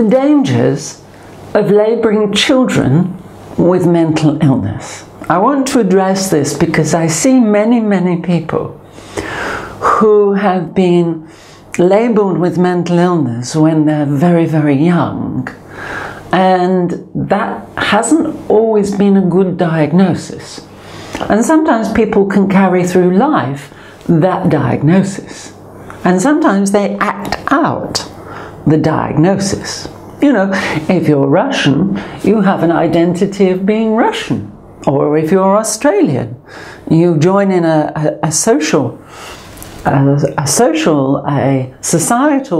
the dangers of labouring children with mental illness. I want to address this because I see many people who have been labelled with mental illness when they're very young, and that hasn't always been a good diagnosis. And sometimes people can carry through life that diagnosis, and sometimes they act out the diagnosis. You know, if you're Russian, you have an identity of being Russian. Or if you're Australian, you join in a societal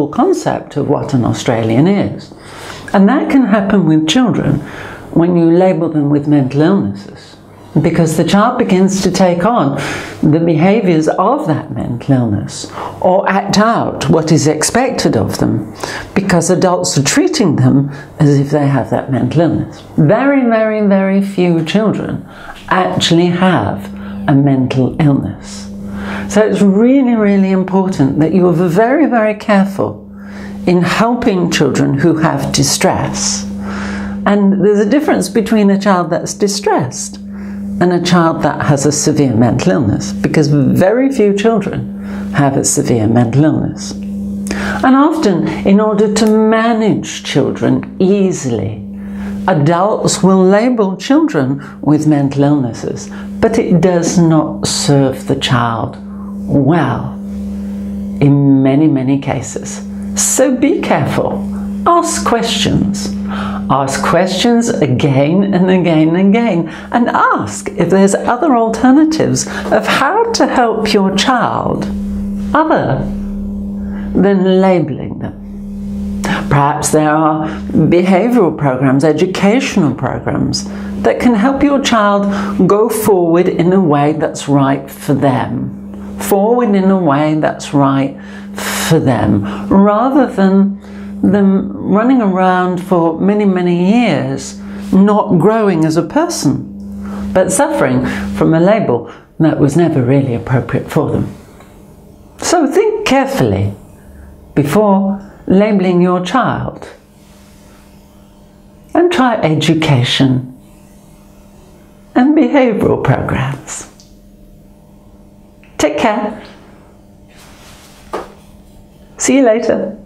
concept of what an Australian is. And that can happen with children when you label them with mental illnesses, because the child begins to take on the behaviours of that mental illness or act out what is expected of them because adults are treating them as if they have that mental illness. Very few children actually have a mental illness. So it's really important that you are very careful in helping children who have distress. And there's a difference between a child that's distressed and a child that has a severe mental illness, because very few children have a severe mental illness. And often, in order to manage children easily, adults will label children with mental illnesses, but it does not serve the child well in many cases. So be careful. Ask questions. Ask questions again and again, and ask if there's other alternatives of how to help your child other than labeling them. Perhaps there are behavioral programs, educational programs that can help your child go forward in a way that's right for them. Forward in a way that's right for them, rather than them running around for many years not growing as a person, but suffering from a label that was never really appropriate for them. So think carefully before labeling your child, and try education and behavioral programs. Take care. See you later.